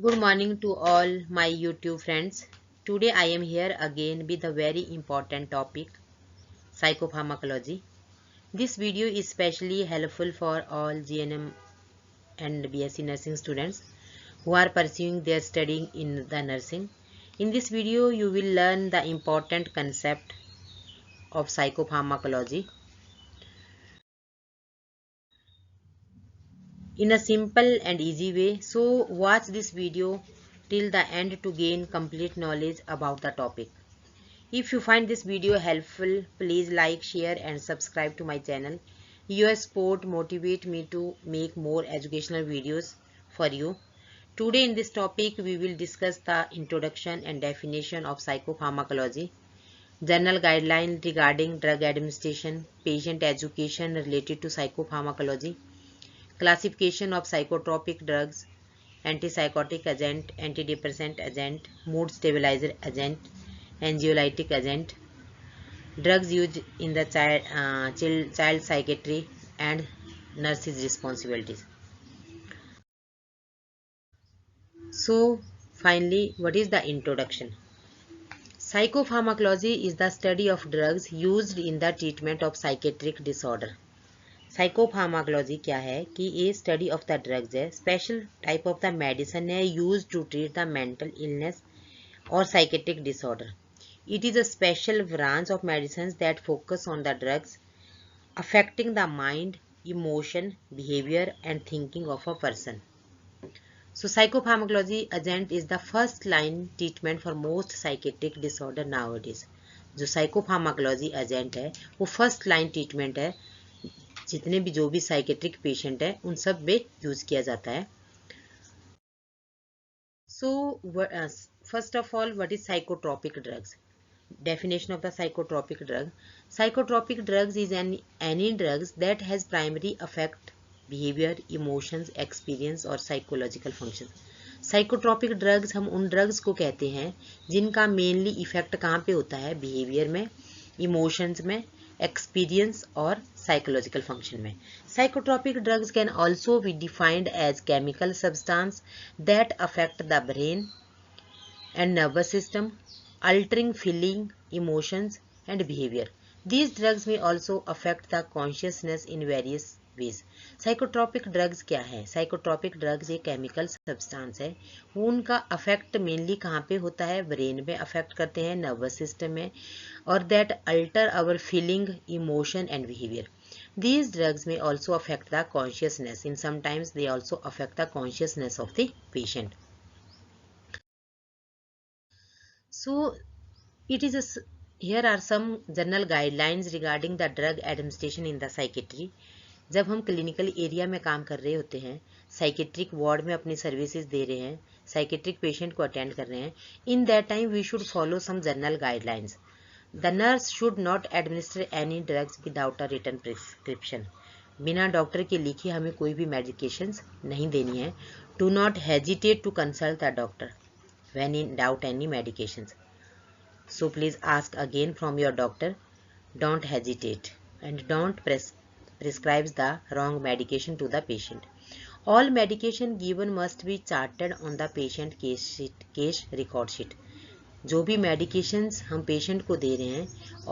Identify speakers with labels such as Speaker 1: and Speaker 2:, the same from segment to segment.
Speaker 1: Good morning to all my YouTube friends. Today I am here again with a very important topic, psychopharmacology. This video is especially helpful for all GNM and BSc nursing students who are pursuing their studying in the nursing. In this video you will learn the important concept of psychopharmacology in a simple and easy way. So watch this video till the end to gain complete knowledge about the topic. If you find this video helpful, please like, share and subscribe to my channel. Your support motivates me to make more educational videos for you. Today in this topic, we will discuss the introduction and definition of psychopharmacology, general guidelines regarding drug administration, patient education related to psychopharmacology, classification of psychotropic drugs, antipsychotic agent, antidepressant agent, mood stabilizer agent, anxiolytic agent, drugs used in the child psychiatry, and nurses' responsibilities. So, finally, what is the introduction? Psychopharmacology is the study of drugs used in the treatment of psychiatric disorder. Psychopharmacology क्या है कि ये study of the drugs है, special type of the medicine है use to treat the mental illness or psychiatric disorder. It is a special branch of medicines that focus on the drugs affecting the mind, emotion, behavior and thinking of a person. So psychopharmacology agent is the first line treatment for most psychiatric disorder nowadays. जो psychopharmacology agent है वो first line treatment है, जितने भी जो भी psychiatric patient है उन सब में यूज किया जाता है. So first of all, what is psychotropic drugs? Definition of the psychotropic drug. Psychotropic drugs is any drugs that has primary affect behavior, emotions, experience और psychological functions. साइकोट्रॉपिक ड्रग्स हम उन ड्रग्स को कहते हैं जिनका मेनली इफेक्ट कहाँ पे होता है, बिहेवियर में, इमोशंस में, एक्सपीरियंस और साइकोलॉजिकल फंक्शन में. Psychotropic drugs can also be defined as chemical substance that affect the brain and nervous system, altering feeling, emotions and behavior. These drugs may also affect the consciousness in various ways. Psychotropic drugs क्या है? Psychotropic drugs एक chemical substance है, वो उनका affect mainly कहाँ पे होता है, ब्रेन में अफेक्ट करते हैं, नर्वस सिस्टम में, और that alter our feeling, emotion and behaviour. These drugs may also affect the consciousness. In sometimes they also affect the consciousness of the patient. So it is here are some general guidelines regarding the drug administration in the psychiatry. जब हम clinical area में काम कर रहे होते हैं, psychiatric ward में अपनी सर्विसेज दे रहे हैं, साइकेट्रिक पेशेंट को अटेंड कर रहे हैं, in that time we should follow some general guidelines. The nurse should not administer any drugs without a written prescription. बिना डॉक्टर के लिखे हमें कोई भी मेडिकेशंस नहीं देनी है. Do not hesitate to consult the doctor when in doubt any medications. So please ask again from your doctor. Don't hesitate and don't prescribe the wrong medication to the patient. All medication given must be charted on the patient case record sheet. जो भी medications हम patient को दे रहे हैं,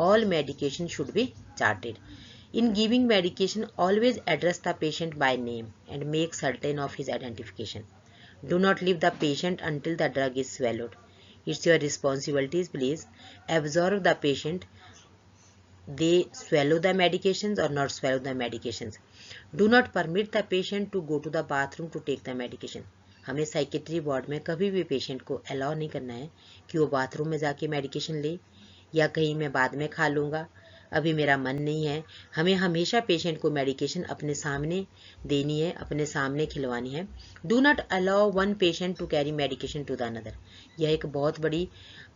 Speaker 1: all medication should be charted. In giving medication, always address the patient by name and make certain of his identification. Do not leave the patient until the drug is swallowed. It's your responsibility. Please observe the patient. They swallow the medications or not swallow the medications. Do not permit the patient to go to the bathroom to take the medication. हमें psychiatry ward में कभी भी patient को allow नहीं करना है कि वो बाथरूम में जाके मेडिकेशन ले, या कहीं मैं बाद में खा लूँगा, अभी मेरा मन नहीं है. हमें हमेशा पेशेंट को मेडिकेशन अपने सामने देनी है, अपने सामने खिलवानी है. Do not allow one patient to carry medication to the another. यह एक बहुत बड़ी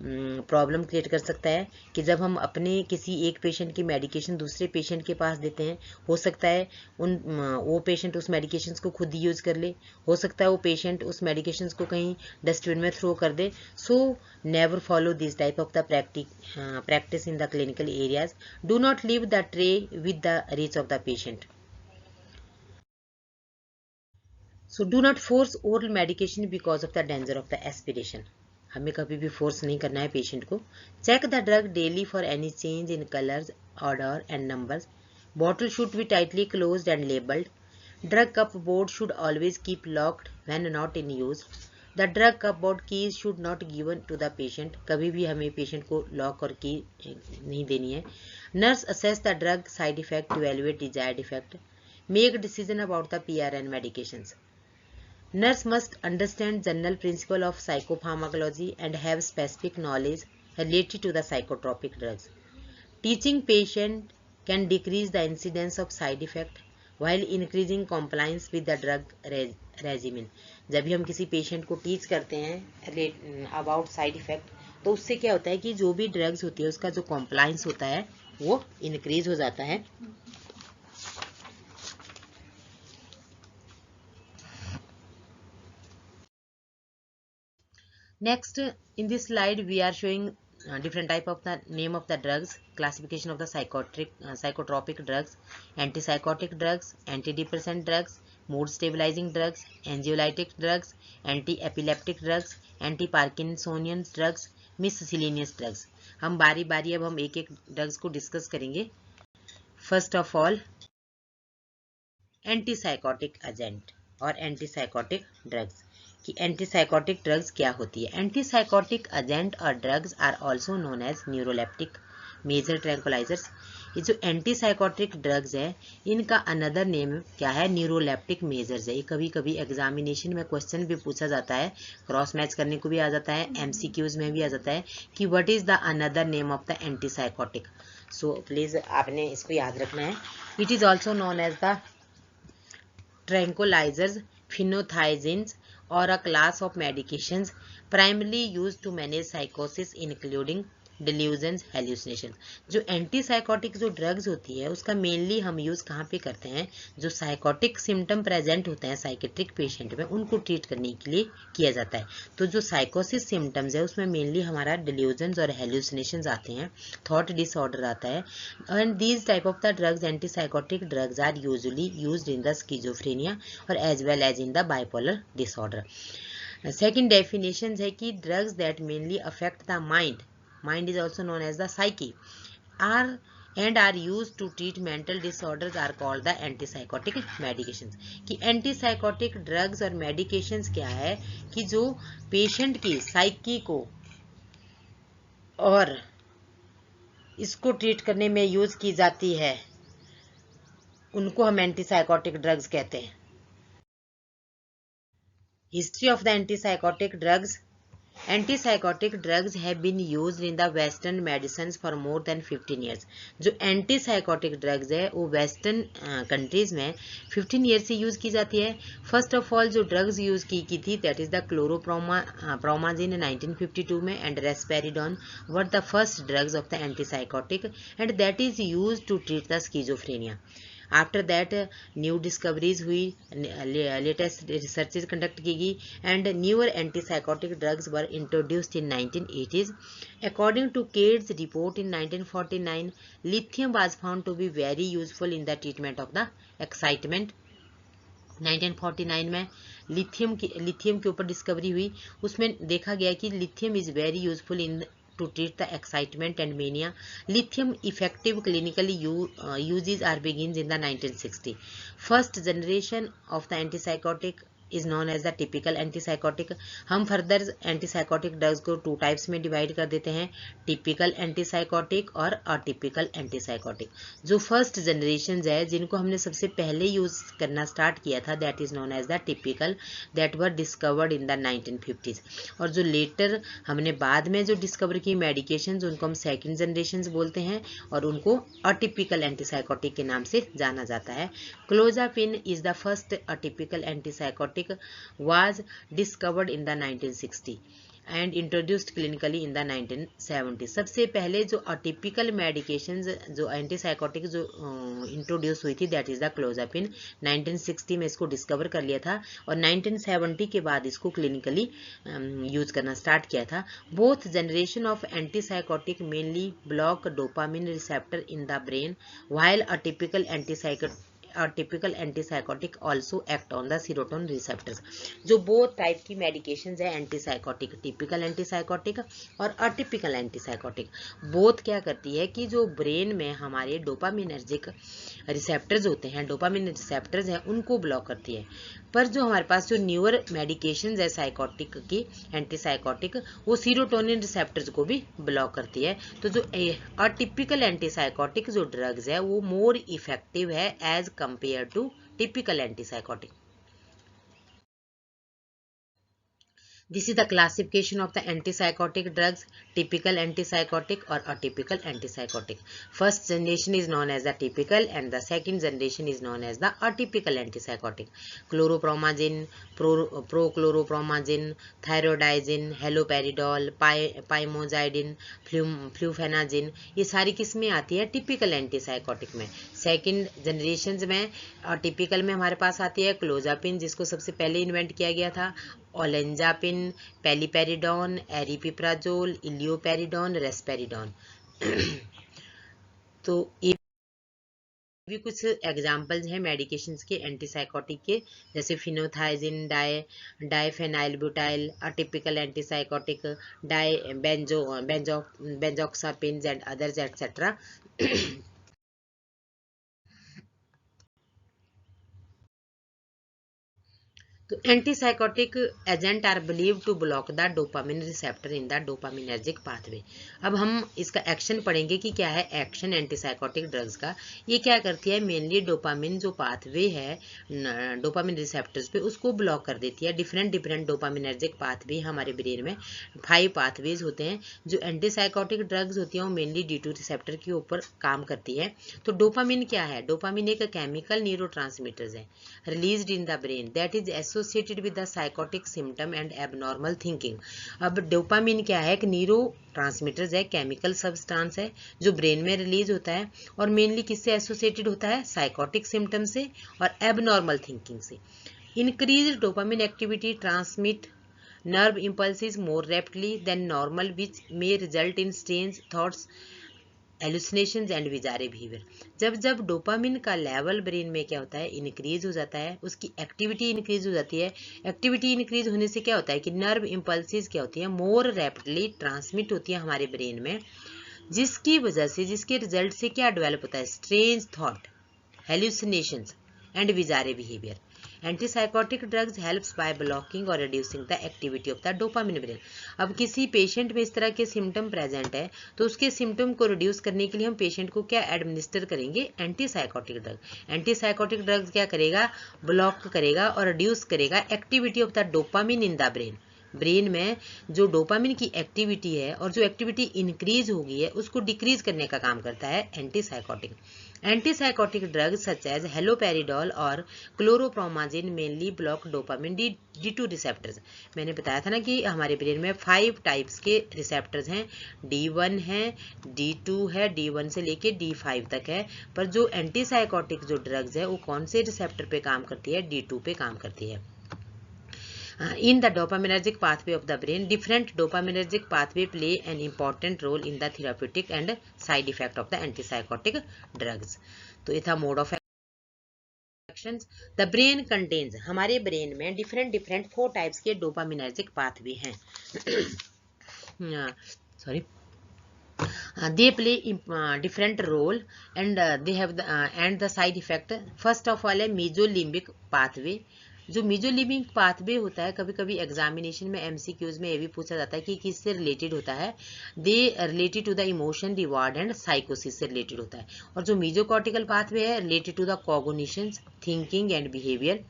Speaker 1: प्रॉब्लम क्रिएट कर सकता है कि जब हम अपने किसी एक पेशेंट की मेडिकेशन दूसरे पेशेंट के पास देते हैं, हो सकता है वो पेशेंट उस मेडिकेशन को खुद ही यूज कर ले, हो सकता है वो पेशेंट उस मेडिकेशन को कहीं डस्टबिन में थ्रो कर दे. So never follow this type of the practice in the clinical areas. Do not leave the tray with the reach of the patient. So do not force oral medication because of the danger of the aspiration. हमें कभी भी force नहीं करना है patient को। Check the drug daily for any change in colours, order and numbers. Bottle should be tightly closed and labelled. Drug cupboard should always keep locked when not in use. The drug cupboard keys should not given to the patient. कभी भी हमें patient को lock और की नहीं देनी है। Nurse assess the drug side effect to evaluate desired effect. Make decision about the PRN medications. Nurse must understand general principle of psychopharmacology and have specific knowledge related to the psychotropic drugs. Teaching patient can decrease the incidence of side effect while increasing compliance with the drug regimen. जब भी हम किसी patient को teach करते हैं about side effect, तो उससे क्या होता है कि जो भी ड्रग्स होती है उसका जो कॉम्प्लायंस होता है वो इंक्रीज हो जाता है। Next in this slide we are showing different type of the name of the drugs, classification of the psychotropic drugs, antipsychotic drugs, antidepressant drugs, mood stabilizing drugs, anxiolytic drugs, anti-epileptic drugs, anti-parkinsonian drugs, miscellaneous drugs. हम बारी बारी अब हम एक एक drugs को discuss करेंगे। First of all antipsychotic agent और एंटीसाइकोटिक ड्रग्स कि एंटीसाइकोटिक ड्रग्स क्या होती है। एंटीसाइकोटिक एजेंट और drugs are also known as neuroleptic major tranquilizers. ये जो एंटीसाइकोटिक ड्रग्स है इनका अनदर नेम क्या है, न्यूरोलेप्टिक मेजर्स है। ये कभी कभी एग्जामिनेशन में क्वेश्चन भी पूछा जाता है, क्रॉस मैच करने को भी आ जाता है, एमसीक्यूज में भी आ जाता है कि what is the another name of the antipsychotic. So please आपने इसको याद रखना है। It is also known as the tranquilizers, phenothiazines, or a class of medications primarily used to manage psychosis including delusions, hallucinations. जो antipsychotic जो drugs होती है उसका मेनली हम यूज कहाँ पे करते हैं, जो साइकोटिक सिम्टम प्रेजेंट होते हैं साइकेट्रिक पेशेंट में उनको ट्रीट करने के लिए किया जाता है। तो जो साइकोसिस सिम्टम्स है उसमें मेनली हमारा डिल्यूजन्स और हेल्यूसिनेशंस आते हैं, थॉट डिसऑर्डर आता है। And these type of the drugs antipsychotic drugs are usually used in the schizophrenia और as well as in the bipolar disorder. Second definition है कि drugs that mainly affect the mind is also known as the psyche are used to treat mental disorders are called the antipsychotic medications। कि antipsychotic drugs और medications क्या है कि जो patient की psyche को और इसको ट्रीट करने में यूज की जाती है उनको हम एंटीसाइकोटिक ड्रग्स कहते हैं। History of the antipsychotic drugs. Antipsychotic drugs have been used in the Western medicines for more than 15 years। जो एंटीसाइकोटिक ड्रग्स है वो वेस्टर्न कंट्रीज में 15 ईयर से यूज की जाती है। फर्स्ट ऑफ ऑल जो ड्रग्स यूज की थी दैट इज द क्लोरोप्रोमाजिन 1952 में and risperidone were the first drugs of the antipsychotic and that is use to treat the schizophrenia. After that new discoveries हुई, latest researches conduct की गई and newer antipsychotic drugs were introduced in 1980s। According to Cade's report in 1949 lithium was found to be very useful in the treatment of the excitement. 1949 में lithium के ऊपर discovery हुई, उसमें देखा गया कि lithium is very useful in to treat the excitement and mania. Lithium effective clinical uses are begins in the 1960s. First generation of the antipsychotic is known as the typical antipsychotic। हम further antipsychotic drugs को two types में divide कर देते हैं, typical antipsychotic और atypical antipsychotic. जो first generation है जिनको हमने सबसे पहले यूज करना स्टार्ट किया था that is known as the typical that were discovered in the 1950s। और जो लेटर हमने बाद में जो डिस्कवर की मेडिकेशंस उनको हम सेकेंड जनरेशन बोलते हैं और उनको अटिपिकल एंटीसाइकोटिक के नाम से जाना जाता है। Clozapine is the first atypical antipsychotic was discovered in the 1960 and introduced clinically in the 1970। सबसे पहले जो अटिपिकल मेडिकेशंस जो एंटीसाइकोटिक जो इंट्रोड्यूस हुई थी दैट इज द क्लोजापिन। 1960 में इसको डिस्कवर कर लिया था और 1970 के बाद इसको क्लिनिकली यूज करना स्टार्ट किया था। Both generation of antipsychotic mainly block dopamine receptor in the brain while atypical typical antipsychotic also act on the serotonin receptors. जो बोथ टाइप की मेडिकेशंस है एंटीसाइकोटिक, टिपिकल एंटीसाइकोटिक और अटिपिकल एंटीसाइकोटिक, बोथ क्या करती है कि जो ब्रेन में हमारे डोपामिनर्जिक रिसेप्टर्स होते हैं, डोपामिन रिसेप्टर्स हैं, उनको ब्लॉक करती है। पर जो हमारे पास जो न्यूअर मेडिकेशंस है साइकोटिक की, एंटीसाइकोटिक, वो सीरोटोनिन रिसेप्टर्स को भी ब्लॉक करती है। तो जो अटिपिकल एंटीसाइकोटिक जो ड्रग्स है वो मोर इफेक्टिव है as compared to typical antipsychotic. This is the classification of the antipsychotic drugs, typical antipsychotic or atypical antipsychotic. First generation is known as the typical and the second generation is known as the atypical antipsychotic. Chloropromazine, prochloropromazine, thyroidazine, haloperidol, pymozidine, flufenazine, ये सारी किस्में आती है typical antipsychotic में। Second generation में typical में हमारे पास आती है क्लोजापिन, जिसको सबसे पहले इन्वेंट किया गया था, ओलेंजापिन, पेलिपेरिडोन, एरिपिप्राजोल, इलियोपेरिडोन, रेस्पेरिडोन। तो ये भी कुछ एग्जाम्पल्स हैं मेडिकेशंस के एंटीसाइकोटिक के, जैसे phenothiazine, diphenylbutyl, atypical antipsychotic, benzoxapine and others etcetera. तो antipsychotic agent are believe to block the dopamine receptor in the dopaminergic pathway. अब हम इसका एक्शन पढ़ेंगे कि क्या है एक्शन एंटीसाइकोटिक ड्रग्स का। ये क्या करती है, मेनली डोपामिन जो पाथवे है डोपामिन रिसेप्टर्स पे, उसको ब्लॉक कर देती है। डिफरेंट डोपामिनर्जिक पाथवे हमारे ब्रेन में 5 पाथवेज होते हैं। जो एंटीसाइकोटिक ड्रग्स होती हैं वो मेनली D2 रिसेप्टर के ऊपर काम करती है। तो डोपामिन क्या है, डोपामिन एक केमिकल न्यूरोट्रांसमीटर्स है released in the brain that is associated with the psychotic symptom and abnormal thinking। अब डोपामिन क्या है, एक न्यूरो ट्रांसमीटर्स है, केमिकल सब्सटेंस है जो ब्रेन में रिलीज होता है और मेनली किससे एसोसिएटेड होता है, साइकोटिक सिम्टम से और एबनॉर्मल थिंकिंग से। Increase dopamine activity transmit nerve impulses more rapidly than normal, which may result in strange thoughts, hallucinations and bizarre behaviour. जब डोपामिन का लेवल ब्रेन में क्या होता है, इंक्रीज हो जाता है, उसकी एक्टिविटी इंक्रीज हो जाती है। एक्टिविटी इंक्रीज होने से क्या होता है कि नर्व इम्पल्सिस क्या होती है, मोर रैपिडली ट्रांसमिट होती है हमारे ब्रेन में, जिसकी वजह से, जिसके रिजल्ट से क्या डेवलप होता है, strange thought, hallucinations and bizarre behaviour. Antipsychotic drugs helps by blocking और reducing the activity of the dopamine brain. अब किसी पेशेंट में इस तरह के सिम्टम प्रेजेंट है तो उसके सिम्टम को रिड्यूस करने के लिए हम पेशेंट को क्या एडमिनिस्टर करेंगे, एंटीसाइकोटिक ड्रग। एंटीसाइकोटिक ड्रग्स क्या करेगा, ब्लॉक करेगा और रिड्यूस करेगा activity of the dopamine in the brain. Brain में जो डोपामिन की एक्टिविटी है और जो एक्टिविटी इंक्रीज हो गई है उसको डिक्रीज करने का काम करता है antipsychotic. Antipsychotic drugs such as haloperidol और chlorpromazine mainly block dopamine D2 receptors. मैंने बताया था ना कि हमारे ब्रेन में 5 टाइप्स के रिसेप्टर्स हैं, D1 है, D2 है, D1 से लेके D5 तक है। पर जो एंटीसाइकोटिक जो ड्रग्स है वो कौन से रिसेप्टर पे काम करती है, D2 पे काम करती है। In the dopaminergic pathway of the brain, different dopaminergic pathway play an important role in the therapeutic and side effect of the antipsychotic drugs। तो ये था mode of actions. The brain contains, हमारे brain में different 4 types के dopaminergic pathway हैं। Sorry, they play different role and they have and the side effect। first of all है mesolimbic pathway। जो mesolimbic pathway होता है, कभी कभी एग्जामिनेशन में एमसीक्यूज में ये भी पूछा जाता है कि किससे रिलेटेड होता है, they related to the emotion, reward and साइकोसिस से रिलेटेड होता है। और जो मीजोकॉर्टिकल पाथवे है related to the cognitions, thinking and behaviour.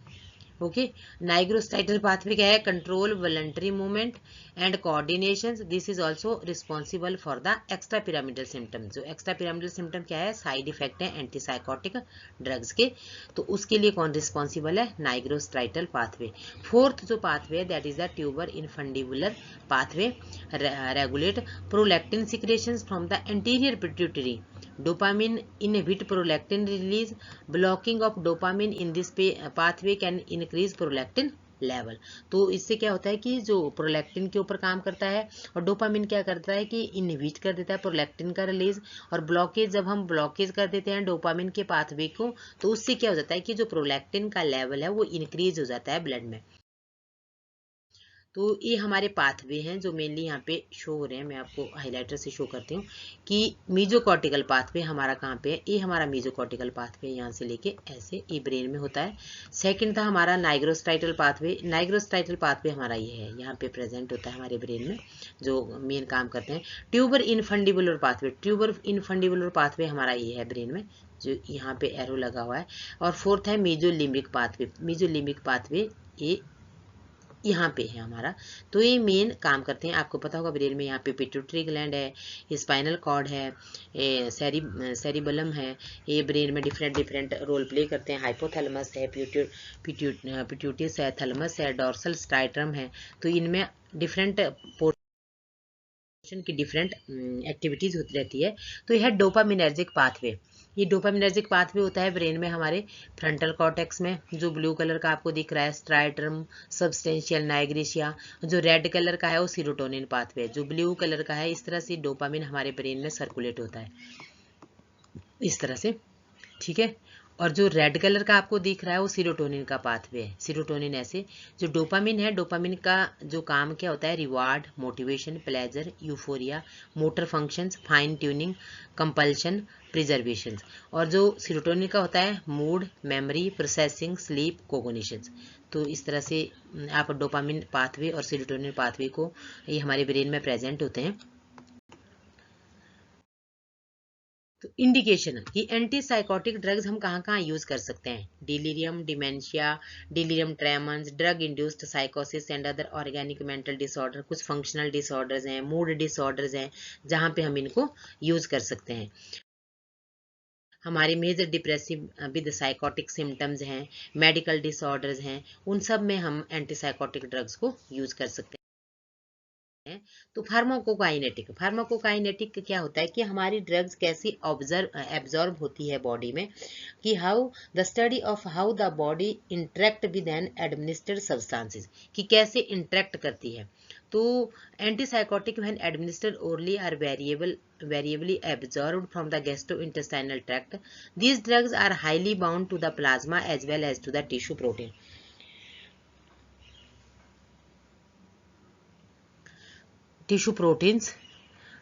Speaker 1: Okay, nigrostriatal pathway क्या है, control, voluntary movement and coordination. This is also responsible for the extra pyramidal symptoms. जो एक्स्ट्रा पिरामिडल सिम्टम क्या है, साइड इफेक्ट है antipsychotic drugs के, तो उसके लिए कौन रिस्पॉन्सिबल है, नाइग्रोस्टाइटल पाथवे। फोर्थ जो पाथवे है that is the tubero infundibular pathway, regulate prolactin secretions from the anterior pituitary. Dopamine inhibit prolactin release. Blocking of dopamine in this pathway can increase prolactin level. तो इससे क्या होता है कि जो prolactin के ऊपर काम करता है, और डोपामिन क्या करता है कि इनहिबिट कर देता है प्रोलैक्टिन का रिलीज। और ब्लॉकेज, जब हम ब्लॉकेज कर देते हैं डोपामिन के पाथवे को, तो उससे क्या हो जाता है कि जो प्रोलैक्टिन का लेवल है वो इंक्रीज हो जाता है ब्लड में। तो ये हमारे पाथवे हैं जो मेनली यहाँ पे शो हो रहे हैं। मैं आपको हाइलाइटर से शो करती हूँ कि मीजोकॉर्टिकल पाथवे हमारा कहाँ पे है। ये हमारा मीजोकॉर्टिकल पाथवे यहाँ से लेके ऐसे ये ब्रेन में होता है। सेकंड था हमारा नाइग्रोस्टाइटल पाथवे। नाइग्रोस्टाइटल पाथवे हमारा ये है, यहाँ पे प्रेजेंट होता है हमारे ब्रेन में, जो मेन काम करते हैं। Tuber infundibular pathway, tuber infundibular pathway हमारा ये है ब्रेन में, जो यहाँ पे एरो लगा हुआ है। और फोर्थ है मेजोलिम्बिक पाथवे। मेजोलिम्बिक पाथवे ये यहाँ पे है हमारा। तो ये मेन काम करते हैं। आपको पता होगा ब्रेन में यहाँ पे पिट्यूटरी ग्लैंड है, स्पाइनल कॉर्ड है, सेरिबलम है। ये ब्रेन में डिफरेंट डिफरेंट रोल प्ले करते हैं। हाइपोथैलेमस है, पिट्यूटिस है, थैलेमस है, डॉर्सल स्ट्राइटम है। तो इनमें डिफरेंट की डिफरेंट एक्टिविटीज होती रहती है। तो यह डोपामिनर्जिक पाथवे, ये डोपामिनर्जिक पाथवे होता है ब्रेन में हमारे फ्रंटल कॉर्टेक्स में, जो ब्लू कलर का आपको दिख रहा है स्ट्राइटम सबस्टेंशियल नाइग्रेशिया। जो रेड कलर का है वो सीरोटोनिन पाथवे, जो ब्लू कलर का है। इस तरह से डोपामिन हमारे ब्रेन में सर्कुलेट होता है इस तरह से, ठीक है। और जो रेड कलर का आपको दिख रहा है वो सीरोटोनिन का पाथवे है। सीरोटोनिन ऐसे, जो डोपामिन है, डोपामिन का जो काम क्या होता है, reward, motivation, pleasure, euphoria, motor functions, fine tuning, compulsion, preservation. और जो सीरोटोनिन का होता है मूड, मेमोरी, प्रोसेसिंग, स्लीप, कोग्निशंस। तो इस तरह से आप डोपामिन पाथवे और सीरोटोनिन पाथवे को, ये हमारे ब्रेन में प्रेजेंट होते हैं। तो इंडिकेशन कि एंटी साइकोटिक ड्रग्स हम कहाँ कहाँ यूज कर सकते हैं। Delirium, dementia, delirium tremens, drug induced साइकोसिस and other organic mental disorder, कुछ फंक्शनल डिसऑर्डर्स हैं, मूड डिसऑर्डर्स हैं, जहाँ पे हम इनको यूज कर सकते हैं। हमारे major depressive with psychotic symptoms हैं, मेडिकल डिसऑर्डर्स हैं, उन सब में हम एंटी साइकोटिक ड्रग्स को यूज कर सकते हैं। तो फार्माकोकाइनेटिक क्या होता है कि हमारी ड्रग्स कैसी एब्जॉर्ब होती है बॉडी में, कि how the study of how the body interact with an administered substances, कि कैसे इंटरेक्ट करती है। तो antipsychotic when administered orally are variably absorbed from the gastrointestinal tract. These drugs are highly bound to the plasma as well as to the tissue protein. Tissue proteins.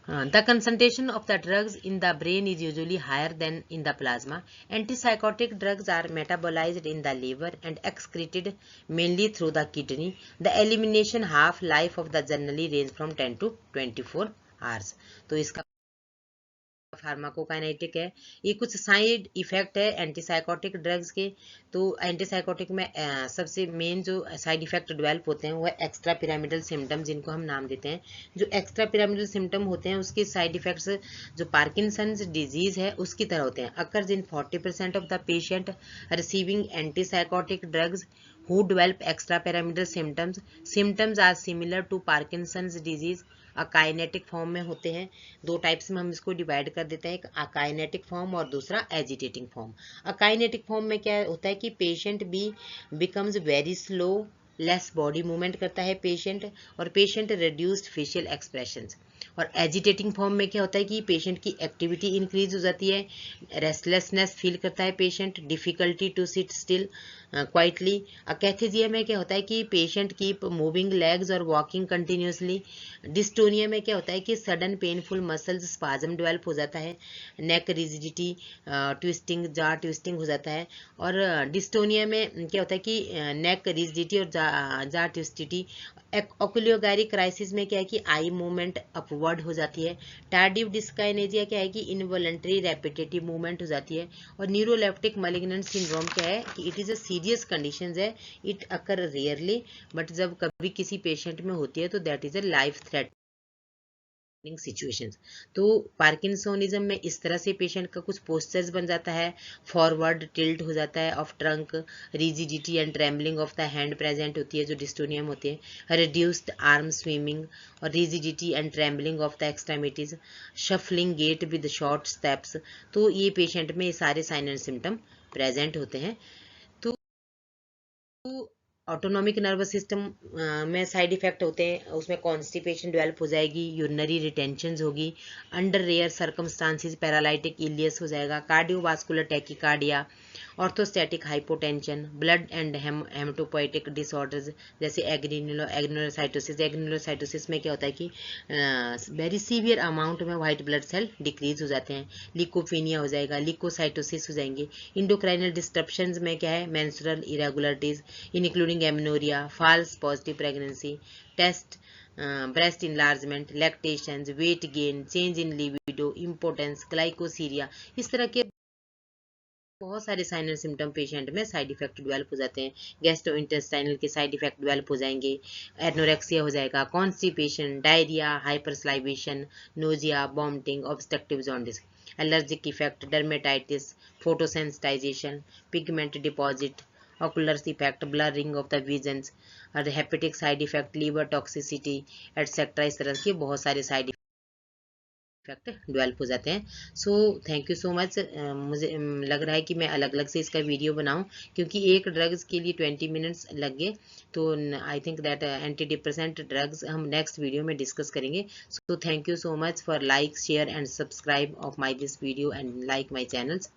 Speaker 1: The concentration of the drugs in the brain is usually higher than in the plasma. Antipsychotic drugs are metabolized in the liver and excreted mainly through the kidney. The elimination half-life of the generally range from 10 to 24 hours. तो इसका pharmacokinetic है। ये कुछ side effect है antipsychotic drugs के। तो antipsychotic में सबसे मेन जो साइड इफेक्ट डेवलप होते हैं वो है एक्स्ट्रा पिरामिडल सिम्टम, जिनको हम नाम देते हैं। जो एक्स्ट्रा पिरामिडल सिम्टम होते हैं उसके साइड इफेक्ट्स जो पार्किंसंस डिजीज है उसकी तरह होते हैं। Occurs in 40% of the patient receiving antipsychotic drugs who develop extrapyramidal symptoms. Symptoms are similar to Parkinson's disease. Akinetic form में होते हैं। दो टाइप्स में हम इसको डिवाइड कर देते हैं, एक अकाइनेटिक फॉर्म और दूसरा एजिटेटिंग फॉर्म। अकाइनेटिक फॉर्म में क्या होता है कि patient becomes very slow, less body movement करता है पेशेंट, और पेशेंट रिड्यूस्ड फेशियल एक्सप्रेशंस। और एजिटेटिंग फॉर्म में क्या होता है कि पेशेंट की एक्टिविटी इंक्रीज हो जाती है, रेस्टलेसनेस फील करता है patient, difficulty to sit still quietly. Akathisia में क्या होता है कि पेशेंट कीप मूविंग लेग्स और वॉकिंग कंटिन्यूसली। डिस्टोनिया में क्या होता है कि sudden painful muscles spasm develop हो जाता है, neck rigidity, twisting, jaw twisting हो जाता है। और डिस्टोनिया में क्या होता है कि नेक रिजिडिटी और जा ट्विस्टिटी। ऑक्यूलियोगायरी क्राइसिस में क्या है कि आई मूवमेंट अपवर्ड हो जाती है। टार्डिव डिस्काइनेजिया क्या है कि इनवॉलंटरी रेपिटेटिव मूवमेंट हो जाती है। और न्यूरोलेप्टिक मैलिग्नेंट सिंड्रोम क्या है कि it is a serious condition है, इट अकर रेयरली, बट जब कभी किसी पेशेंट में होती है तो that is a life threatening situations. तो पार्किंसोनिज्म में इस तरह से पेशेंट का कुछ पोस्चर्स बन जाता है, फॉरवर्ड टिल्ट हो जाता है of trunk, rigidity and trembling of the hand present होती है जो डिस्टोनिया में होती है, रिड्यूस्ड आर्म स्विमिंग और rigidity and trembling of the extremities, shuffling gait with short steps. तो ये पेशेंट में सारे साइन एंड सिम्टम प्रेजेंट होते हैं। तो ऑटोनॉमिक नर्वस सिस्टम में साइड इफेक्ट होते हैं, उसमें कॉन्स्टिपेशन डेवलप हो जाएगी, यूरिनरी रिटेंशंस होगी, under rare circumstances paralytic ileus हो जाएगा, cardiovascular tachycardia, orthostatic hypotension, blood and haematopoietic disorders जैसे एग्नुलोसाइटोसिस। एग्नुलोसाइटोसिस में क्या होता है कि वेरी सीवियर अमाउंट में वाइट ब्लड सेल डिक्रीज हो जाते हैं, लिकोफीनिया हो जाएगा, लिकोसाइटोसिस हो जाएंगे। इंडोक्राइनल डिस्टर्बशंस में क्या है, menstrual irregularities including amenorrhea, false positive pregnancy, test, breast enlargement, lactations, weight gain, change in libido, impotence, glycosuria, इस तरह के बहुत सारे साइन एंड सिम्टम पेशेंट में साइड इफेक्ट डेवलप हो जाते हैं। गैस्ट्रो इंटेस्टाइनल के साइड इफेक्ट डेवलप हो जाएंगे, एनोरेक्सिया हो जाएगा, constipation, diarrhoea, hypersalivation, nausea, vomiting, obstructive jaundice, allergic effect, dermatitis, photosensitisation, pigment deposit, ocular effect, blurring of the visions, और hepatic side effect, liver toxicity etcetera, इस तरह के बहुत सारे साइड इफेक्ट डेवलप हो जाते हैं। So thank you so much. मुझे लग रहा है कि मैं अलग अलग से इसका वीडियो बनाऊं, क्योंकि एक ड्रग्स के लिए 20 मिनट्स लग गए, तो I think that anti depressant drugs हम नेक्स्ट वीडियो में डिस्कस करेंगे। So thank you so much for like, share and subscribe of my this video and like my channels.